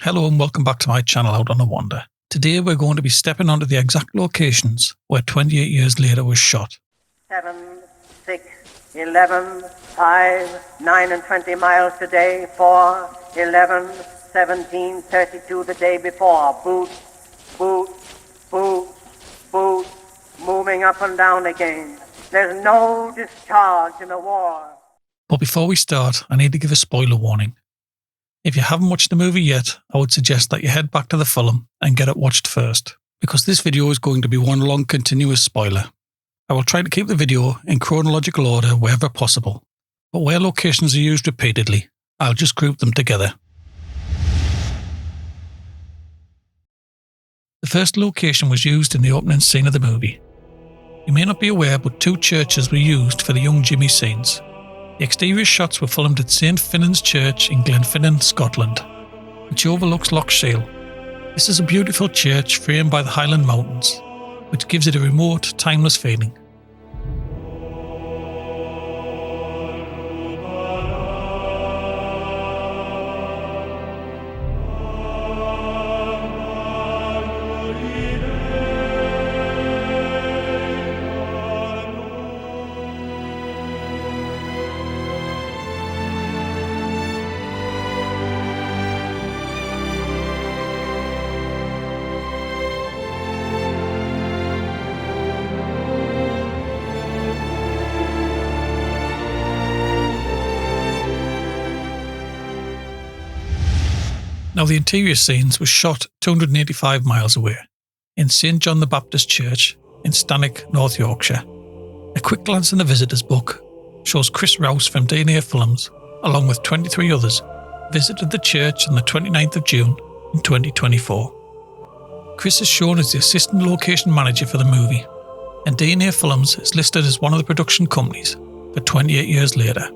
Hello and welcome back to my channel Out on a Wander. Today we're going to be stepping onto the exact locations where 28 years later was shot. 7, 6, 11, 5, 9 and 20 miles today, 4, 11, 17, 32 the day before. Boot, boot, boot, boot, moving up and down again. There's no discharge in the war. But before we start, I need to give a spoiler warning. If you haven't watched the movie yet, I would suggest that you head back to the film and get it watched first, because this video is going to be one long continuous spoiler. I will try to keep the video in chronological order wherever possible, but where locations are used repeatedly, I'll just group them together. The first location was used in the opening scene of the movie. You may not be aware, but 2 churches were used for the young Jimmy scenes. The exterior shots were filmed at St Finan's Church in Finan, Scotland, which overlooks Loch Shiel. This is a beautiful church framed by the Highland Mountains, which gives it a remote, timeless feeling. Now the interior scenes were shot 285 miles away, in St John the Baptist Church in Stanwick, North Yorkshire. A quick glance in the visitor's book shows Chris Rouse from DNA Films, along with 23 others, visited the church on the 29th of June in 2024. Chris is shown as the assistant location manager for the movie, and DNA Films is listed as one of the production companies for 28 years later.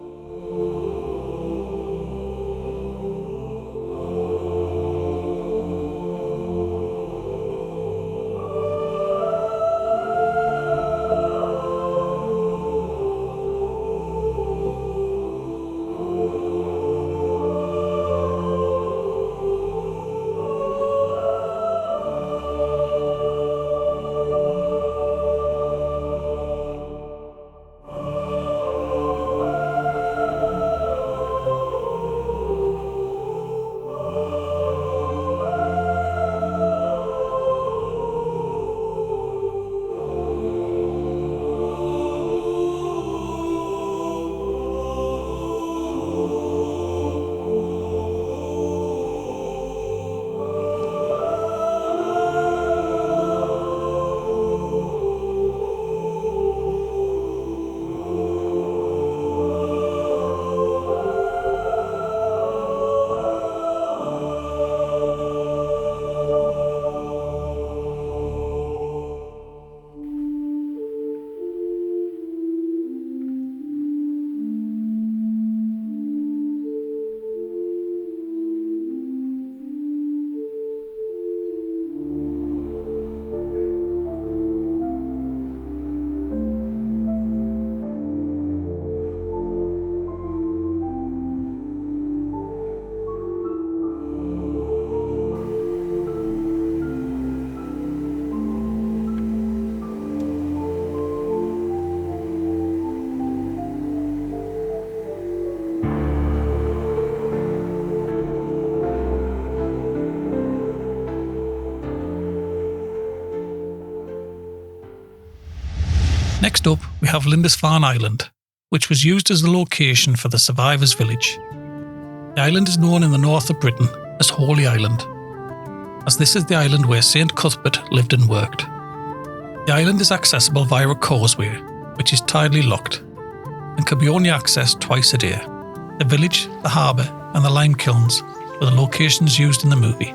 Next up, we have Lindisfarne Island, which was used as the location for the survivors' village. The island is known in the north of Britain as Holy Island, as this is the island where St Cuthbert lived and worked. The island is accessible via a causeway, which is tidally locked, and can be only accessed twice a day. The village, the harbour and the lime kilns were the locations used in the movie.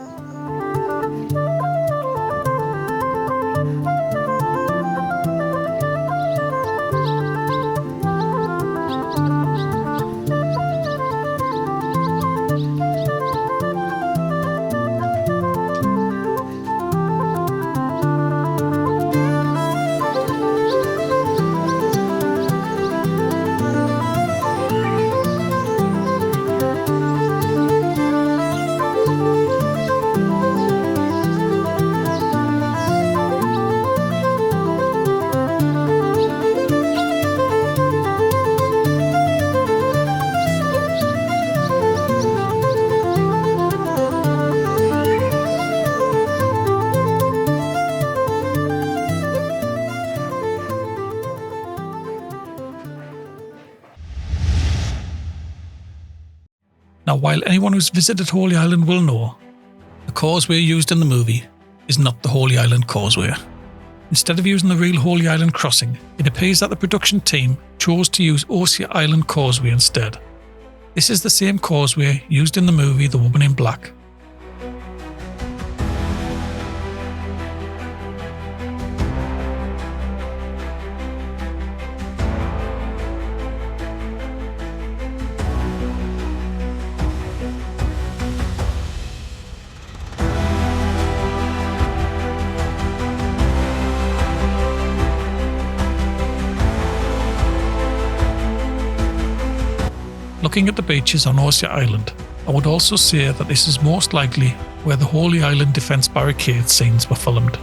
while anyone who's visited Holy Island will know, the causeway used in the movie is not the Holy Island Causeway. Instead of using the real Holy Island crossing, it appears that the production team chose to use Ossia Island Causeway instead. This is the same causeway used in the movie The Woman in Black. Looking at the beaches on Ossia Island, I would also say that this is most likely where the Holy Island Defence Barricade scenes were filmed.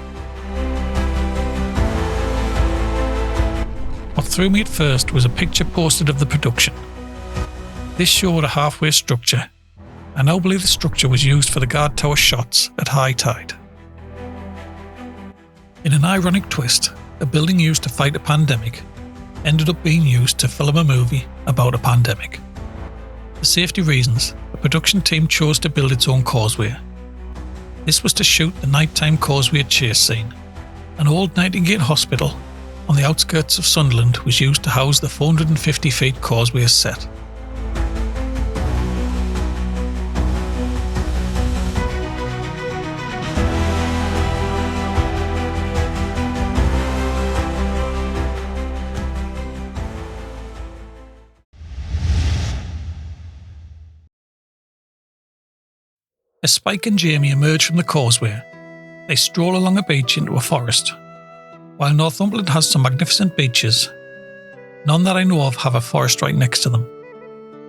What threw me at first was a picture posted of the production. This showed a halfway structure. I now believe the structure was used for the guard tower shots at high tide. In an ironic twist, a building used to fight a pandemic ended up being used to film a movie about a pandemic. For safety reasons, the production team chose to build its own causeway. This was to shoot the nighttime causeway chase scene. An old Nightingale hospital on the outskirts of Sunderland was used to house the 450 feet causeway set. As Spike and Jamie emerge from the causeway, they stroll along a beach into a forest. While Northumberland has some magnificent beaches, none that I know of have a forest right next to them.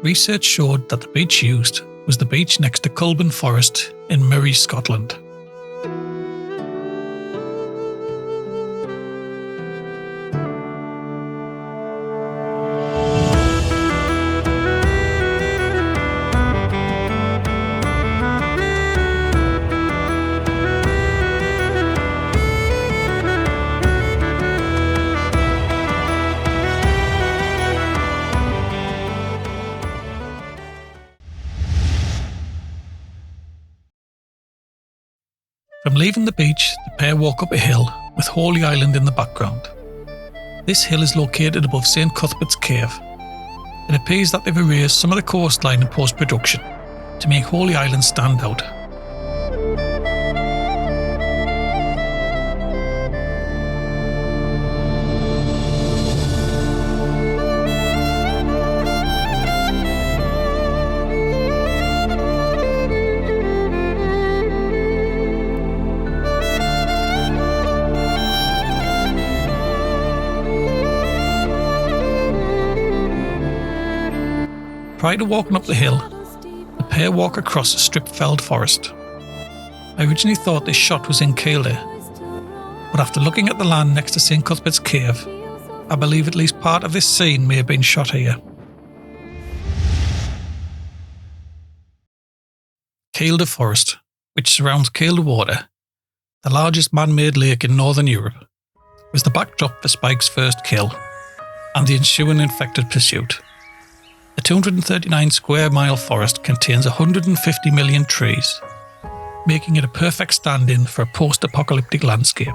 Research showed that the beach used was the beach next to Culbin Forest in Murray, Scotland. From leaving the beach, the pair walk up a hill with Holy Island in the background. This hill is located above St Cuthbert's Cave. It appears that they've erased some of the coastline in post-production to make Holy Island stand out. Prior to walking up the hill, the pair walk across a strip-felled forest. I originally thought this shot was in Kielder, but after looking at the land next to St Cuthbert's Cave, I believe at least part of this scene may have been shot here. Kielder Forest, which surrounds Kielder Water, the largest man-made lake in Northern Europe, was the backdrop for Spike's first kill and the ensuing infected pursuit. The 239 square mile forest contains 150 million trees, making it a perfect stand-in for a post-apocalyptic landscape.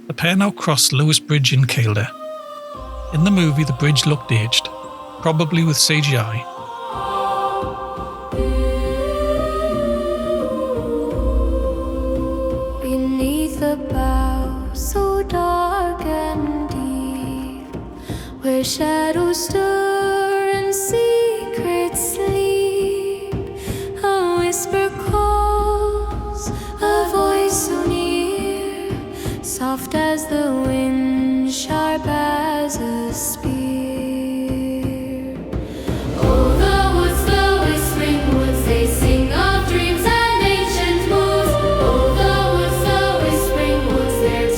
The pair now cross Lewis Bridge in Kielder. In the movie, the bridge looked aged, probably with CGI. Beneath a bough so dark and deep, where shadows stir and secrets sleep, a whisper calls, a voice so near, soft as the wind, sharp as a spear. Oh, the whispering woods, they sing of dreams and ancient moods. Oh, the whispering woods, their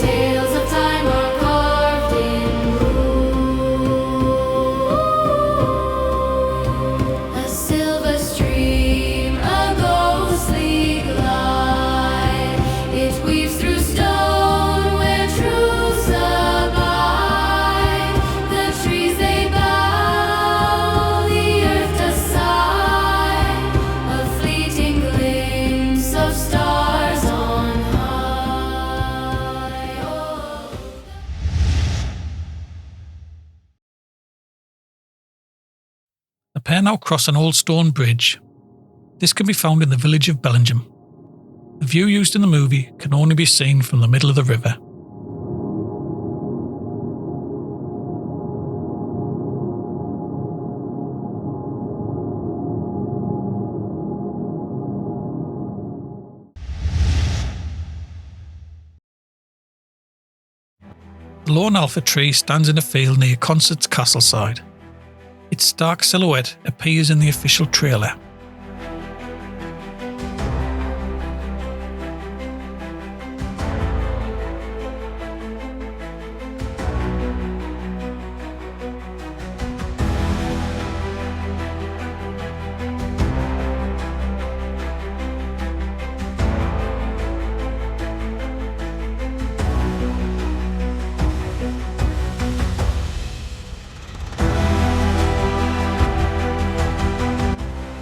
pair now cross an old stone bridge. This can be found in the village of Bellingham. The view used in the movie can only be seen from the middle of the river. The lone alpha tree stands in a field near Concert's castle side. Its stark silhouette appears in the official trailer.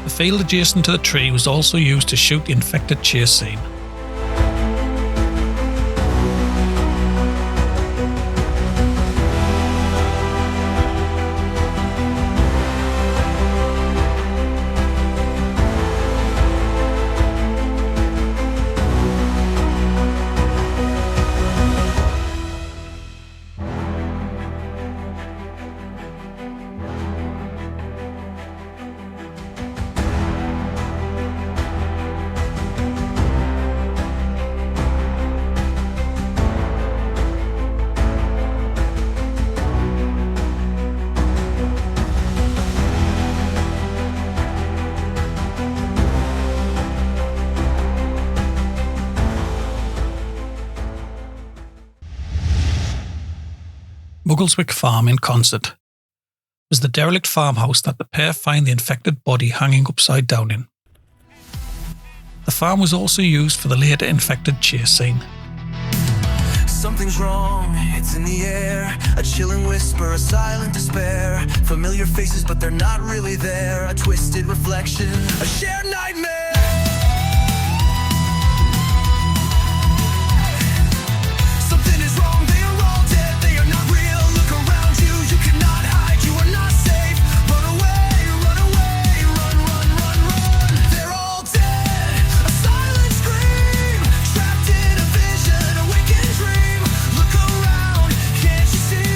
The field adjacent to the tree was also used to shoot the infected chase scene. Muggleswick Farm in Concert was the derelict farmhouse that the pair find the infected body hanging upside down in. The farm was also used for the later infected chase scene. Something's wrong, it's in the air. A chilling whisper, a silent despair. Familiar faces, but they're not really there. A twisted reflection, a shared nightmare. Something is wrong, they are all dead. They are not real, look around you. You cannot hide, you are not safe. Run away, run away, run, run, run, run. They're all dead, a silent scream. Trapped in a vision, a wicked dream. Look around, can't you see?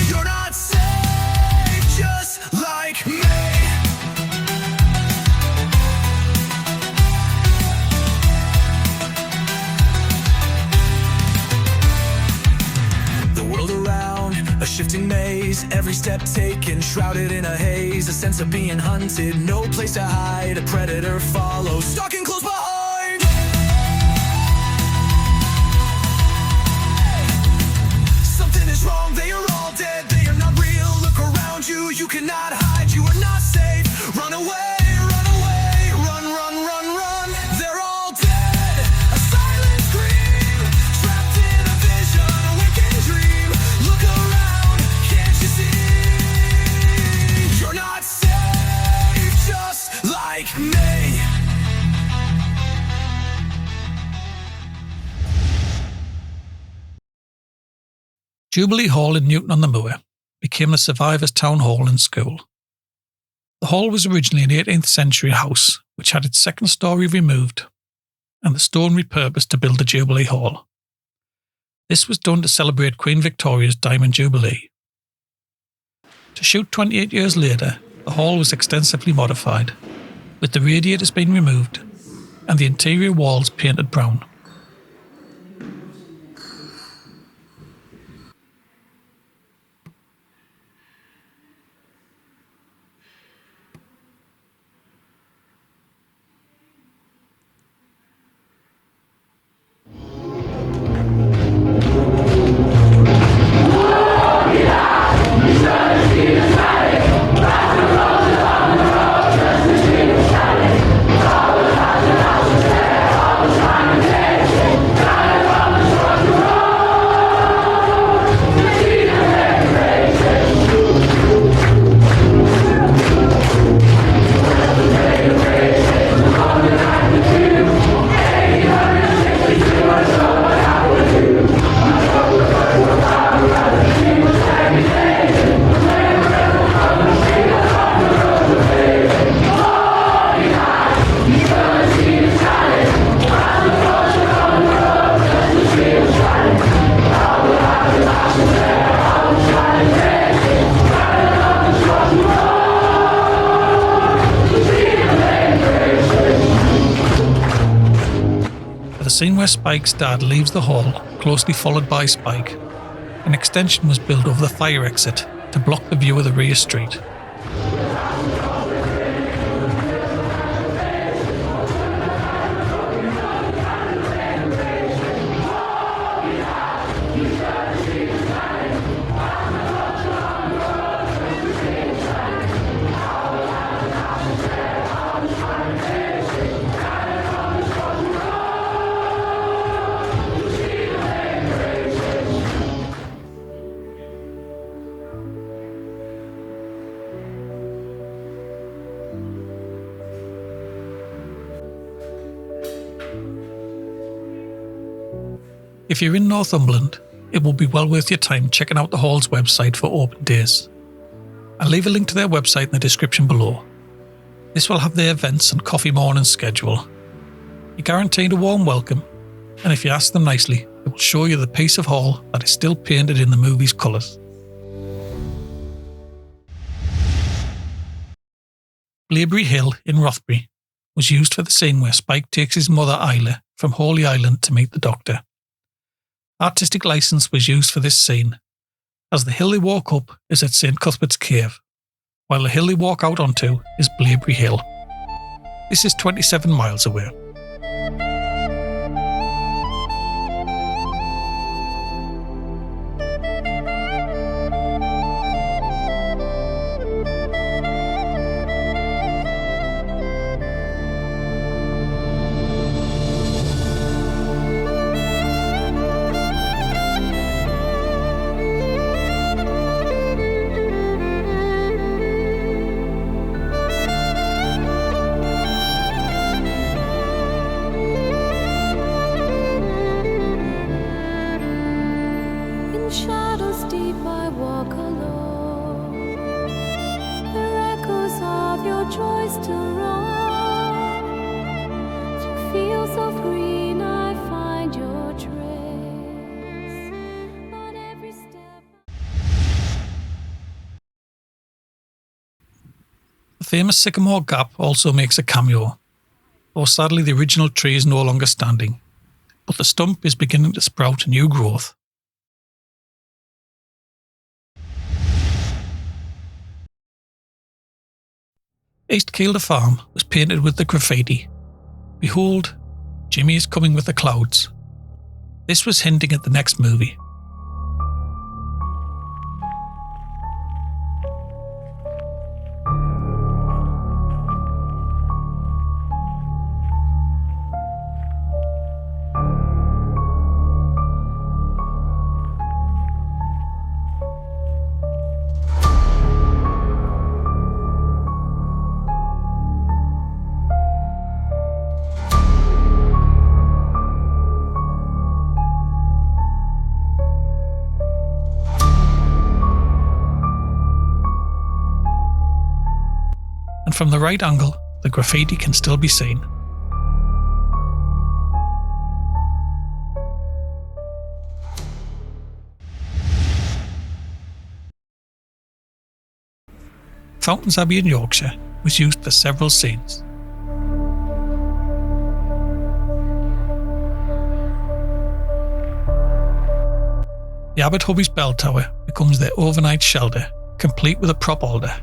You're not safe, just like me. The world around, a shifting maze. Every step taken, shrouded in a haze. A sense of being hunted, no place to hide. A predator follows, stalking close behind. Something is wrong, they are all dead. They are not real, look around you. You cannot hide, you are not safe. Run away, run away, run, run, run, run. They're all dead, a silent scream. Trapped in a vision, a wicked dream. Look around, can't you see? You're not safe, just like me. Jubilee Hall in Newton-on-the-Moor became the survivors' town hall and school. The hall was originally an 18th century house which had its second storey removed and the stone repurposed to build the Jubilee Hall. This was done to celebrate Queen Victoria's Diamond Jubilee. To shoot 28 years later, the hall was extensively modified, with the radiators being removed and the interior walls painted brown. scene where Spike's dad leaves the hall, closely followed by Spike, an extension was built over the fire exit to block the view of the rear street. If you're in Northumberland, it will be well worth your time checking out the Hall's website for open days. I'll leave a link to their website in the description below. This will have their events and coffee morning schedule. You're guaranteed a warm welcome, and if you ask them nicely, they will show you the piece of Hall that is still painted in the movie's colours. Blaeberry Hill in Rothbury was used for the scene where Spike takes his mother Isla from Holy Island to meet the Doctor. Artistic licence was used for this scene, as the hill they walk up is at St Cuthbert's Cave, while the hill they walk out onto is Blaeberry Hill. This is 27 miles away. Shadows deep I walk alone, the echoes of your joys to roam. Through fields of green I find your trace on every step. The famous Sycamore Gap also makes a cameo, though sadly the original tree is no longer standing, but the stump is beginning to sprout new growth. East Kielder Farm was painted with the graffiti, "Behold, Jimmy is coming with the clouds." This was hinting at the next movie. And from the right angle, the graffiti can still be seen. Fountains Abbey in Yorkshire was used for several scenes. The Abbot Hubby's bell tower becomes their overnight shelter, complete with a prop altar.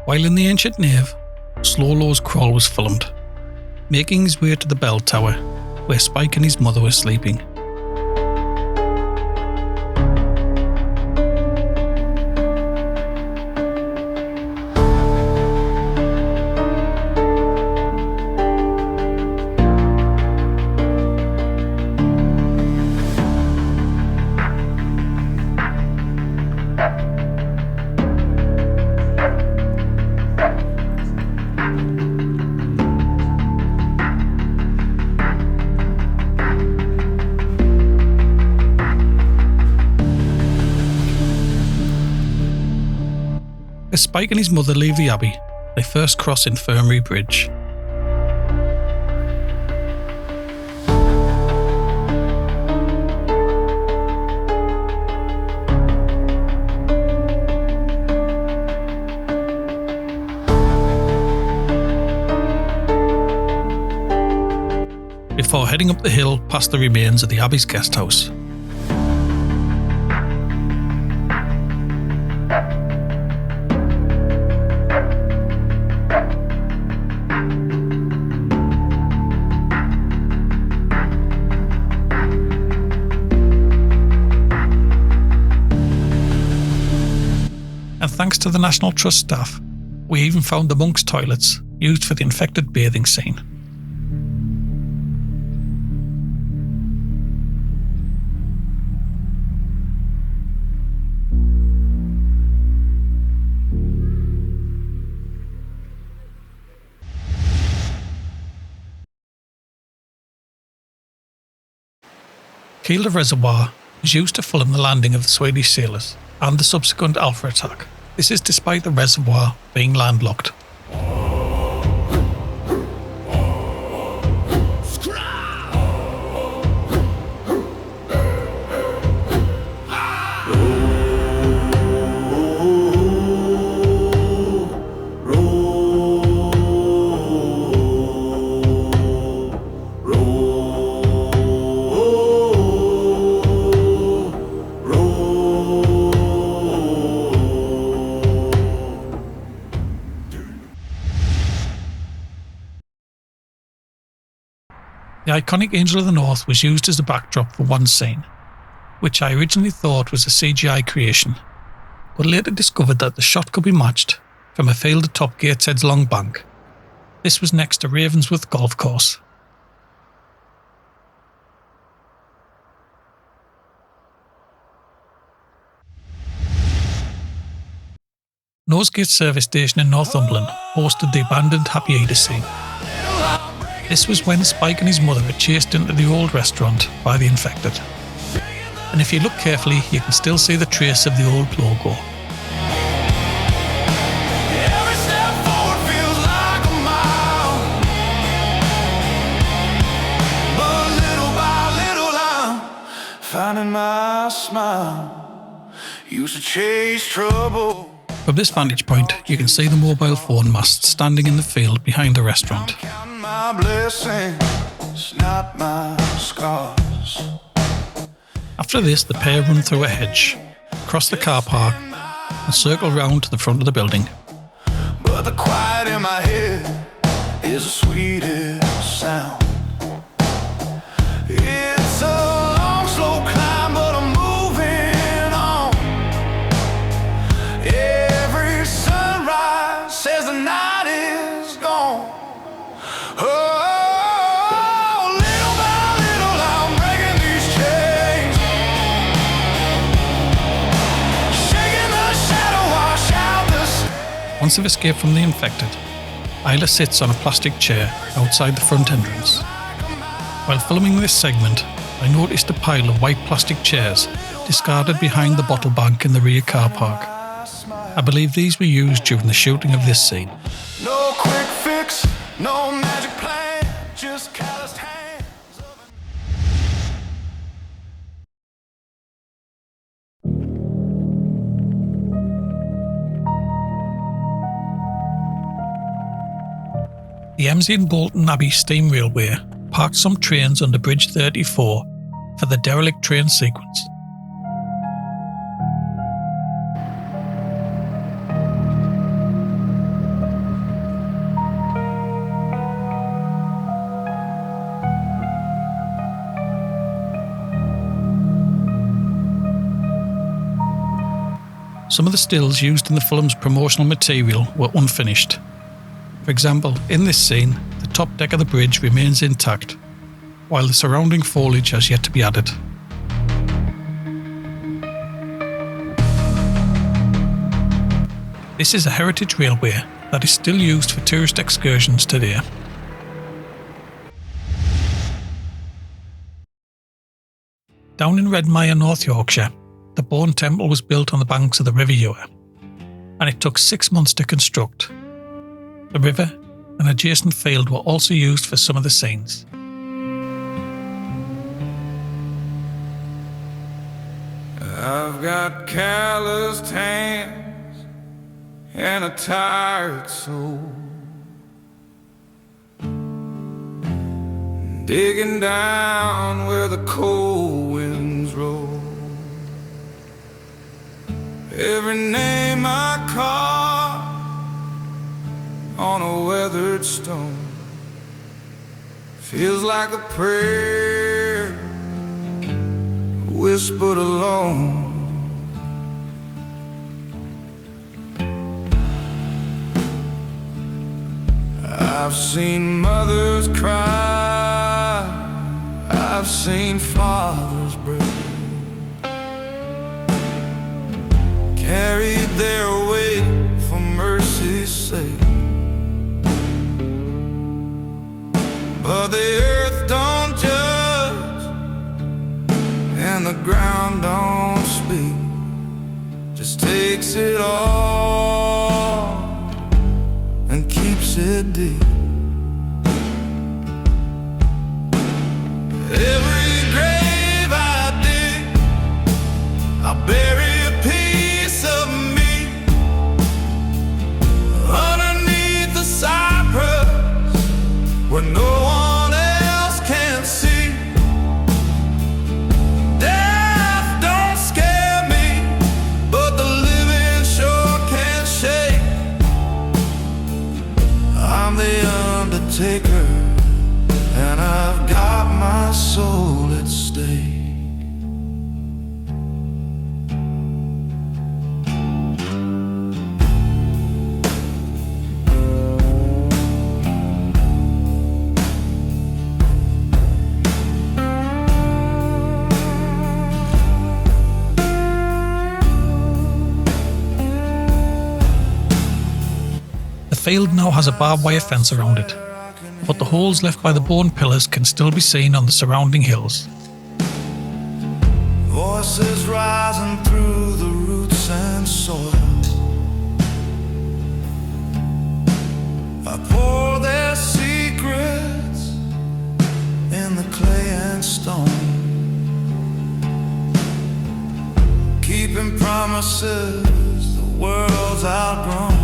While in the ancient nave, Slowlow's crawl was filmed, making his way to the bell tower, where Spike and his mother were sleeping. As Spike and his mother leave the abbey, they first cross Infirmary Bridge. heading up the hill past the remains of the Abbey's guest house. And thanks to the National Trust staff, we even found the monks' toilets used for the infected bathing scene. Kielder Reservoir was used to film the landing of the Swedish sailors and the subsequent Alpha attack. This is despite the reservoir being landlocked. The iconic Angel of the North was used as a backdrop for one scene, which I originally thought was a CGI creation, but later discovered that the shot could be matched from a field atop Gateshead's Long Bank. This was next to Ravensworth Golf Course. Knowesgate service station in Northumberland hosted the abandoned Happy Eater scene. This was when Spike and his mother were chased into the old restaurant by the infected. And if you look carefully, you can still see the trace of the old logo. Every step forward feels like a mile, but little by little I'm finding my smile. Used to chase trouble. From this vantage point, you can see the mobile phone mast standing in the field behind the restaurant. Counting my blessings, not my scars. After this, the pair run through a hedge, cross the car park, and circle round to the front of the building. But the quiet in my head is the sweetest sound. It's a long, slow climb, but I'm moving on. Every sunrise says the night is gone. Oh, little by little I'm breaking these chains, shaking the shadow, wash out the stain. Once they've escaped from the infected, Isla sits on a plastic chair outside the front entrance. While filming this segment, I noticed a pile of white plastic chairs discarded behind the bottle bank in the rear car park. I believe these were used during the shooting of this scene. No quick fix, no magic plan, just calloused hands. The Emsey and Bolton Abbey steam railway parked some trains under Bridge 34 for the derelict train sequence. Some of the stills used in the film's promotional material were unfinished. For example, in this scene, the top deck of the bridge remains intact, while the surrounding foliage has yet to be added. This is a heritage railway that is still used for tourist excursions today. Down in Redmire, North Yorkshire, the Bone Temple was built on the banks of the River Ure, and it took 6 months to construct. The river and adjacent field were also used for some of the scenes. I've got calloused hands and a tired soul. digging down where the cold winds roll. Every name I carve on a weathered stone feels like a prayer whispered alone. I've seen mothers cry, I've seen fathers break, carried their weight for mercy's sake. But the earth don't judge and the ground don't speak, just takes it all and keeps it deep. Every grave I dig, I bury a piece of me underneath the cypress where no one else can see. Death don't scare me, but the living sure can shake. I'm the undertaker, and I've got my soul at stake. The field now has a barbed wire fence around it, but the holes left by the bone pillars can still be seen on the surrounding hills. Voices rising through the roots and soil, I pour their secrets in the clay and stone, keeping promises the world's outgrown.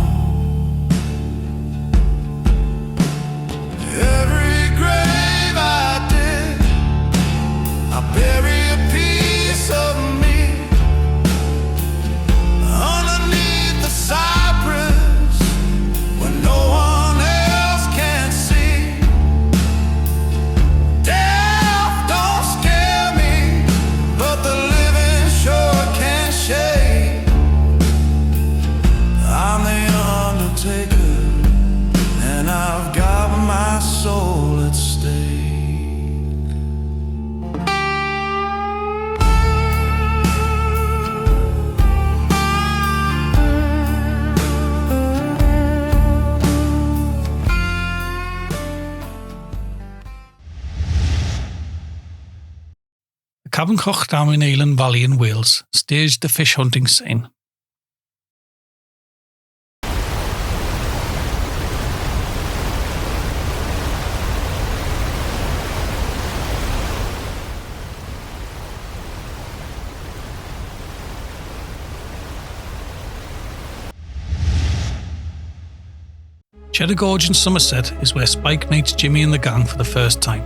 Every grave I dig, I bury a piece of me underneath the cypress where no one else can see. Death don't scare me, but the living sure can shake. I'm the undertaker, and I've got my soul at stake. The Cabin Coch Dam in Elan Valley in Wales staged the fish hunting scene. Cheddar Gorge in Somerset is where Spike meets Jimmy and the gang for the first time.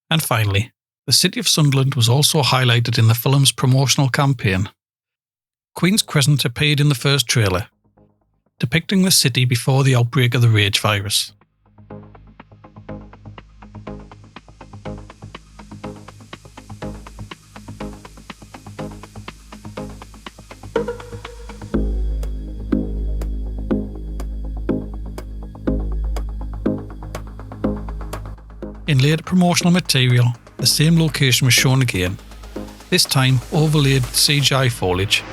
And finally, the city of Sunderland was also highlighted in the film's promotional campaign. Queen's Crescent appeared in the first trailer, depicting the city before the outbreak of the rage virus. In later promotional material, the same location was shown again, this time overlaid with CGI foliage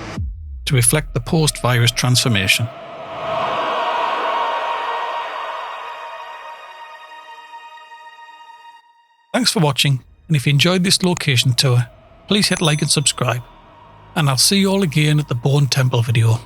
to reflect the post-virus transformation. Thanks for watching, and if you enjoyed this location tour, please hit like and subscribe, and I'll see you all again at the Bone Temple video.